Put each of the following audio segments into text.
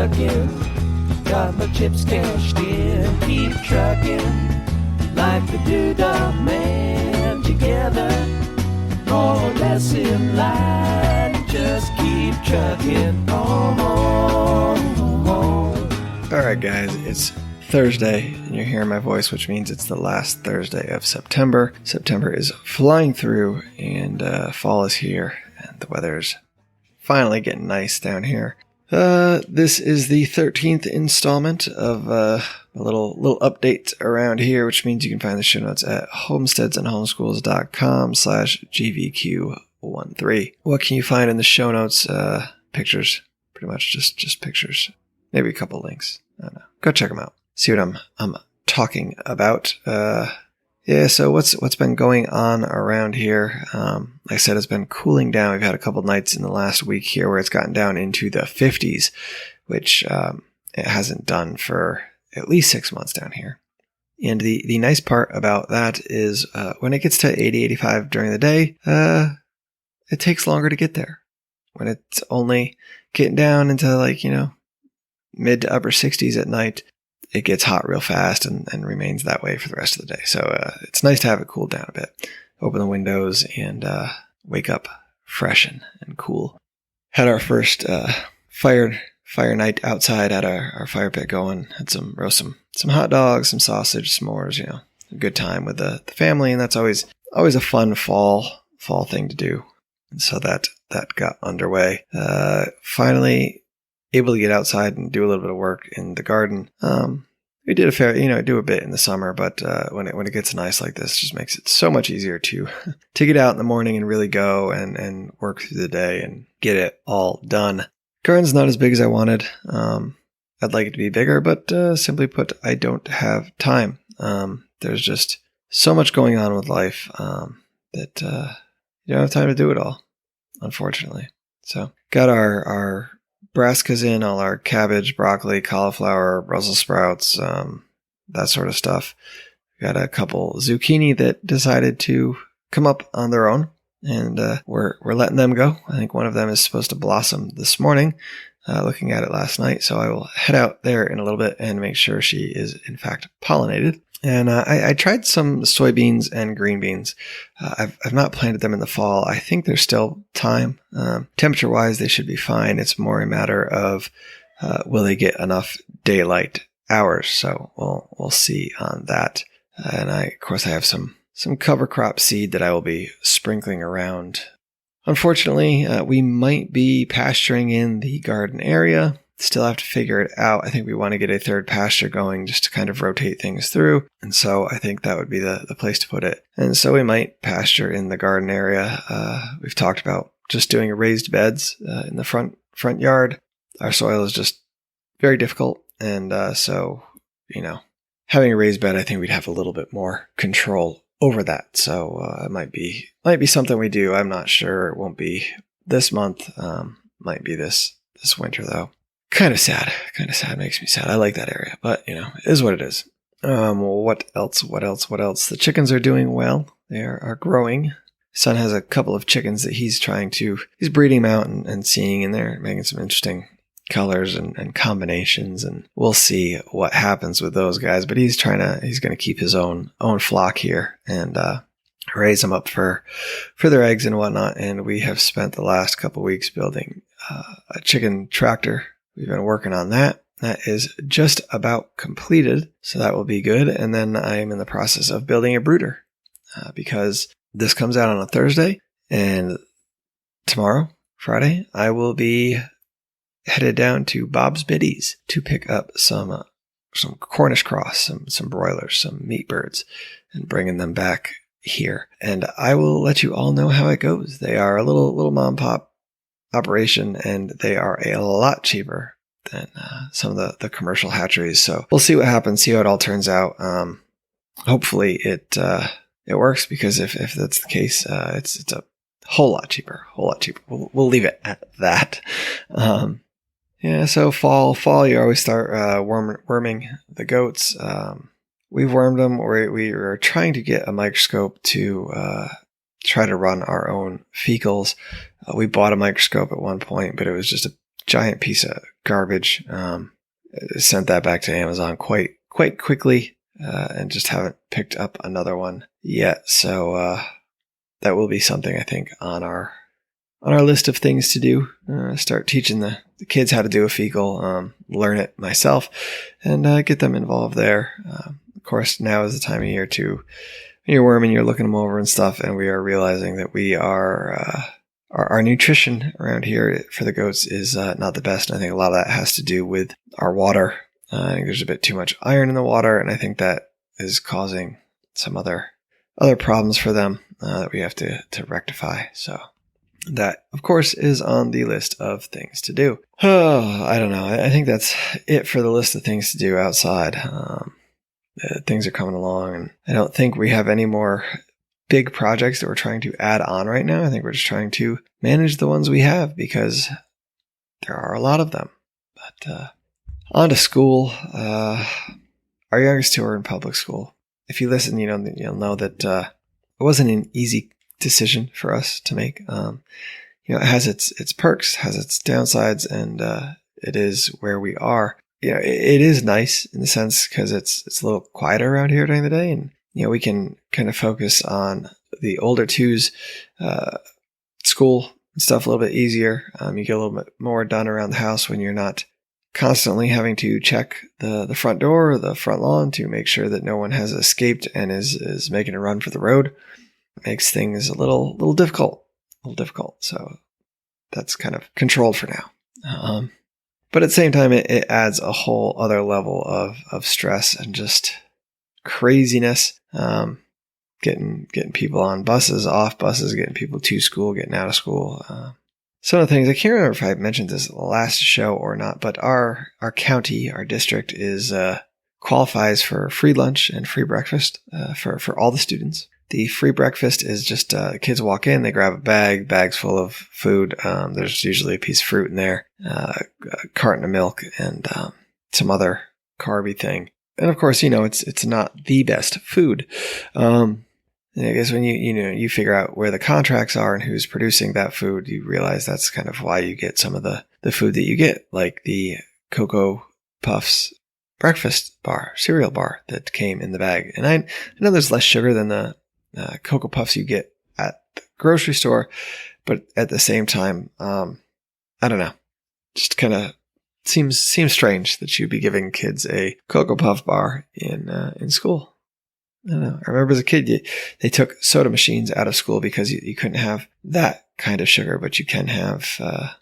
trucking, got my chips cashed in. Keep trucking, like the Doodah Man. Together, more or less in line. Just keep trucking on. All right, guys, it's Thursday, and you're hearing my voice, which means it's the last Thursday of September. September is flying through, and fall is here, and the weather's finally getting nice down here. This is the 13th installment of a little update around here, which means you can find the show notes at homesteadsandhomeschools.com/GVQ13. What can you find in the show notes? Pictures, pretty much just pictures. Maybe a couple links. I don't know. Go check them out. See what I'm talking about. So what's been going on around here? Like I said, it's been cooling down. We've had a couple nights in the last week here where it's gotten down into the 50s, which it hasn't done for at least 6 months down here. And the nice part about that is when it gets to 80, 85 during the day, it takes longer to get there. When it's only getting down into mid to upper 60s at night, it gets hot real fast and remains that way for the rest of the day. So it's nice to have it cool down a bit. Open the windows and wake up fresh and cool. Had our first fire night outside. Had our fire pit going. Had some hot dogs, some sausage, s'mores. A good time with the family, and that's always a fun fall thing to do. And so that got underway. Finally able to get outside and do a little bit of work in the garden. We did I do a bit in the summer, but when it gets nice like this, it just makes it so much easier to get out in the morning and really go and work through the day and get it all done. Garden's not as big as I wanted. I'd like it to be bigger, but simply put, I don't have time. There's just so much going on with life that you don't have time to do it all, unfortunately. So got our brassicas in, all our cabbage, broccoli, cauliflower, Brussels sprouts, that sort of stuff. We got a couple zucchini that decided to come up on their own, and we're letting them go. I think one of them is supposed to blossom this morning, looking at it last night. So I will head out there in a little bit and make sure she is in fact pollinated. And I tried some soybeans and green beans. I've not planted them in the fall. I think there's still time. Temperature-wise, they should be fine. It's more a matter of will they get enough daylight hours. So we'll see on that. And of course, I have some cover crop seed that I will be sprinkling around. Unfortunately, we might be pasturing in the garden area. Still have to figure it out. I think we want to get a third pasture going just to kind of rotate things through. And so I think that would be the place to put it. And so we might pasture in the garden area. We've talked about just doing raised beds in the front yard. Our soil is just very difficult. And so having a raised bed, I think we'd have a little bit more control over that. So it might be something we do. I'm not sure. It won't be this month. Might be this winter though. Kind of sad. Makes me sad. I like that area, but it is what it is. What else? The chickens are doing well. They are growing. Son has a couple of chickens that he's breeding them out and seeing, and they're making some interesting colors and combinations, and we'll see what happens with those guys. But he's going to keep his own flock here and raise them up for their eggs and whatnot. And we have spent the last couple weeks building a chicken tractor. We've been working on that. That is just about completed, so that will be good. And then I am in the process of building a brooder because this comes out on a Thursday, and tomorrow, Friday, I will be headed down to Bob's Biddies to pick up some Cornish cross, some broilers, some meat birds, and bringing them back here. And I will let you all know how it goes. They are a little mom and pop operation, and they are a lot cheaper than some of the commercial hatcheries. So we'll see what happens, see how it all turns out. Hopefully it works, because if that's the case, it's a whole lot cheaper. We'll leave it at that. So fall, you always start worming the goats. We've wormed them. We are trying to get a microscope to try to run our own fecals. We bought a microscope at one point, but it was just giant piece of garbage. Sent that back to Amazon quite quickly, and just haven't picked up another one yet. So that will be something I think on our list of things to do. Start teaching the kids how to do a fecal, learn it myself, and get them involved there. Of course, now is the time of year to when you're worming, you're looking them over and stuff, and we are realizing that we are our nutrition around here for the goats is not the best. And I think a lot of that has to do with our water. I think there's a bit too much iron in the water, and I think that is causing some other problems for them that we have to rectify. So that, of course, is on the list of things to do. Oh, I don't know. I think that's it for the list of things to do outside. Things are coming along, and I don't think we have any more big projects that we're trying to add on right now. I think we're just trying to manage the ones we have because there are a lot of them. But on to school. Our youngest two are in public school. If you listen, you'll know that it wasn't an easy decision for us to make. It has its perks, has its downsides, and it is where we are. It is nice in the sense because it's a little quieter around here during the day, and we can kind of focus on the older twos, school and stuff a little bit easier. You get a little bit more done around the house when you're not constantly having to check the front door or the front lawn to make sure that no one has escaped and is making a run for the road. It makes things a little difficult. So that's kind of controlled for now. But at the same time, it adds a whole other level of stress and just craziness. Getting people on buses, off buses, getting people to school, getting out of school. Some of the things, I can't remember if I mentioned this last show or not, but our county, our district qualifies for free lunch and free breakfast for all the students. The free breakfast is just kids walk in, they grab a bags full of food. There's usually a piece of fruit in there, a carton of milk, and some other carby thing. And of course, it's not the best food. I guess when you figure out where the contracts are and who's producing that food, you realize that's kind of why you get some of the food that you get, like the Cocoa Puffs breakfast bar, cereal bar that came in the bag. And I know there's less sugar than the Cocoa Puffs you get at the grocery store, but at the same time, I don't know, just kind of seems strange that you'd be giving kids a Cocoa Puff bar in school. I don't know. I remember as a kid, they took soda machines out of school because you couldn't have that kind of sugar, but you can have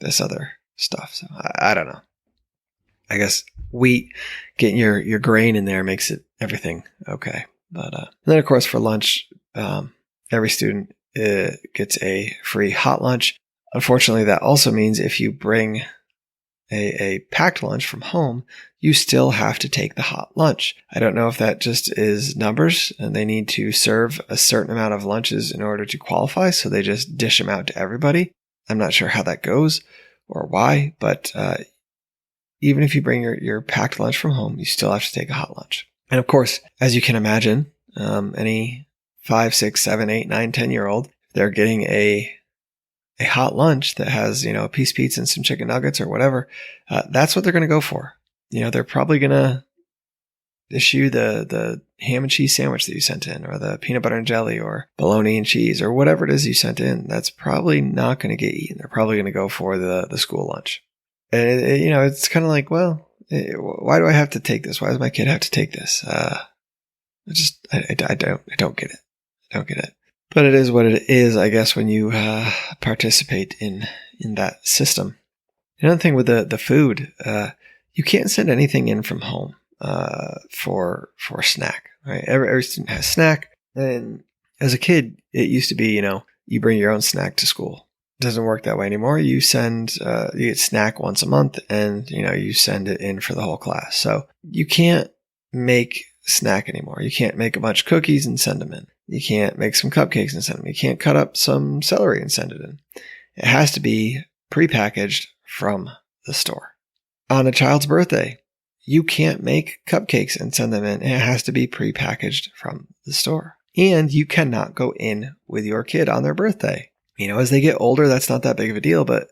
this other stuff. So I don't know. I guess wheat, getting your grain in there makes everything okay. But then, of course, for lunch, every student gets a free hot lunch. Unfortunately, that also means if you bring a packed lunch from home, you still have to take the hot lunch. I don't know if that just is numbers and they need to serve a certain amount of lunches in order to qualify, so they just dish them out to everybody. I'm not sure how that goes or why, but even if you bring your packed lunch from home, you still have to take a hot lunch. And of course, as you can imagine, any 5, 6, 7, 8, 9, 10-year-old, they're getting a hot lunch that has, a piece of pizza and some chicken nuggets or whatever. That's what they're going to go for. They're probably going to issue the ham and cheese sandwich that you sent in, or the peanut butter and jelly, or bologna and cheese, or whatever it is you sent in. That's probably not going to get eaten. They're probably going to go for the school lunch. And it's kind of like, well, why do I have to take this? Why does my kid have to take this? I don't get it. I don't get it. But it is what it is, I guess, when you participate in that system. Another thing with the food, you can't send anything in from home for a snack. Right? Every student has a snack, and as a kid, it used to be, you bring your own snack to school. It doesn't work that way anymore. You get snack once a month, and you send it in for the whole class. So you can't make snack anymore. You can't make a bunch of cookies and send them in. You can't make some cupcakes and send them. You can't cut up some celery and send it in. It has to be prepackaged from the store. On a child's birthday, you can't make cupcakes and send them in. It has to be prepackaged from the store. And you cannot go in with your kid on their birthday. As they get older, that's not that big of a deal, but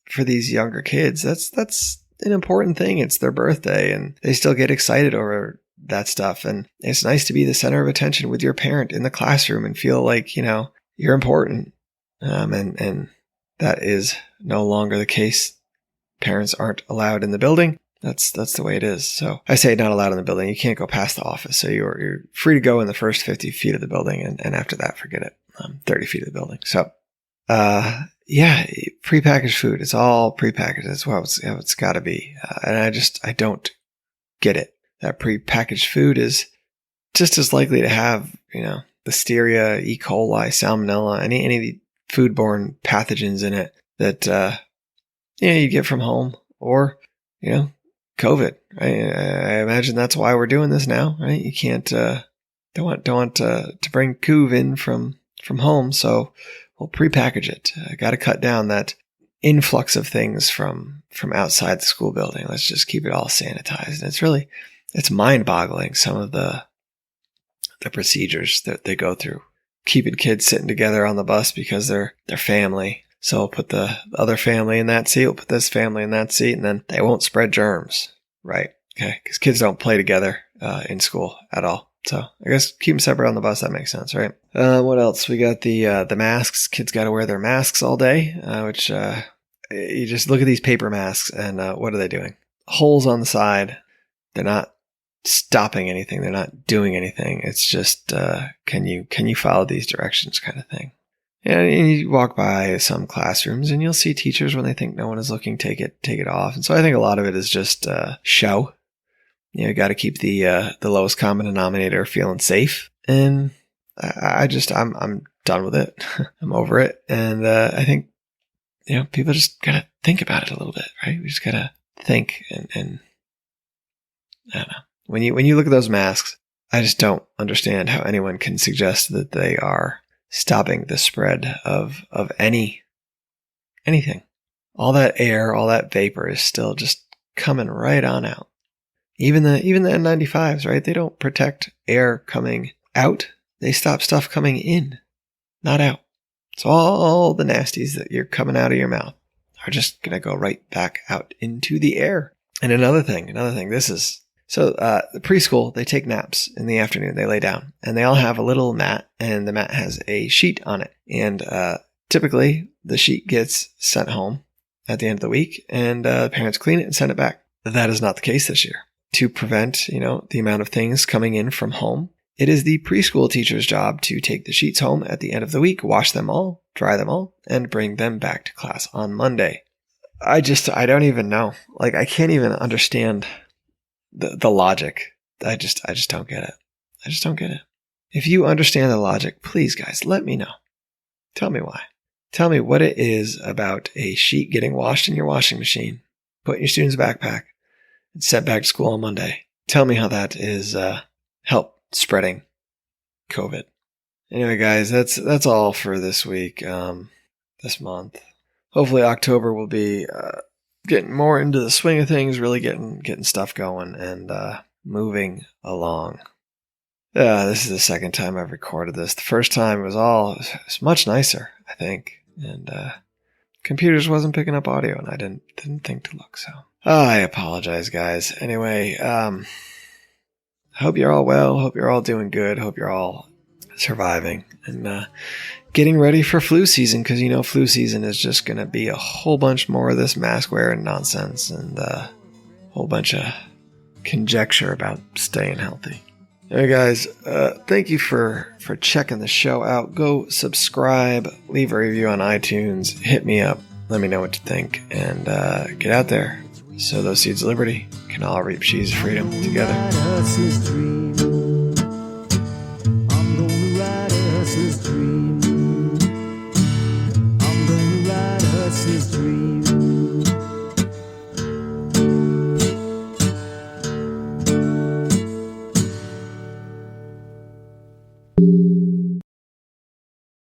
for these younger kids, that's an important thing. It's their birthday and they still get excited over that stuff. And it's nice to be the center of attention with your parent in the classroom and feel like, you're important. And that is no longer the case. Parents aren't allowed in the building. That's the way it is. So I say not allowed in the building. You can't go past the office. So you're free to go in the first 50 feet of the building. And after that, forget it. 30 feet of the building. So, prepackaged food. It's all prepackaged. That's how it's got to be. And I don't get it. That prepackaged food is just as likely to have, Listeria, E. coli, Salmonella, any of the foodborne pathogens in it that, you get from home or, COVID, right? I imagine that's why we're doing this now, right? You can't, don't want to bring COV in from home. So we'll prepackage it. Got to cut down that influx of things from outside the school building. Let's just keep it all sanitized. And it's mind boggling. Some of the procedures that they go through, keeping kids sitting together on the bus because they're family. So we'll put the other family in that seat. We'll put this family in that seat, and then they won't spread germs, right? Okay, because kids don't play together in school at all. So I guess keep them separate on the bus. That makes sense, right? What else? We got the masks. Kids got to wear their masks all day, which you just look at these paper masks, and what are they doing? Holes on the side. They're not stopping anything. They're not doing anything. It's just can you follow these directions kind of thing. And you walk by some classrooms and you'll see teachers when they think no one is looking, take it off. And so I think a lot of it is just show. You got to keep the lowest common denominator feeling safe. And I'm done with it. I'm over it. And I think people just gotta think about it a little bit, right? We just gotta think and I don't know. When you look at those masks, I just don't understand how anyone can suggest that they are stopping the spread of anything. All that air, all that vapor is still just coming right on out. Even the N95s, right? They don't protect air coming out. They stop stuff coming in, not out. So all the nasties that you're coming out of your mouth are just going to go right back out into the air. And another thing, this is, so the preschool, they take naps in the afternoon. They lay down and they all have a little mat, and the mat has a sheet on it. And typically the sheet gets sent home at the end of the week, and parents clean it and send it back. That is not the case this year. To prevent, the amount of things coming in from home, it is the preschool teacher's job to take the sheets home at the end of the week, wash them all, dry them all, and bring them back to class on Monday. I don't even know. Like, I can't even understand the logic. I just don't get it. I just don't get it. If you understand the logic, please, guys, let me know. Tell me why. Tell me what it is about a sheet getting washed in your washing machine, put in your student's backpack, and sent back to school on Monday. Tell me how that is help spreading COVID. Anyway, guys, that's all for this week, this month. Hopefully October will be getting more into the swing of things, really getting stuff going and moving along. This is the second time I've recorded this. The first time it was much nicer, I think, and computers wasn't picking up audio, and I didn't think to look. So I apologize, guys. Anyway, hope you're all well. Hope you're all doing good. Hope you're all surviving and getting ready for flu season, because flu season is just going to be a whole bunch more of this mask wearing nonsense and a whole bunch of conjecture about staying healthy. Anyway, guys, thank you for checking the show out. Go subscribe, leave a review on iTunes, hit me up, let me know what you think, and get out there so those seeds of liberty can all reap sheaves of freedom together. His dream.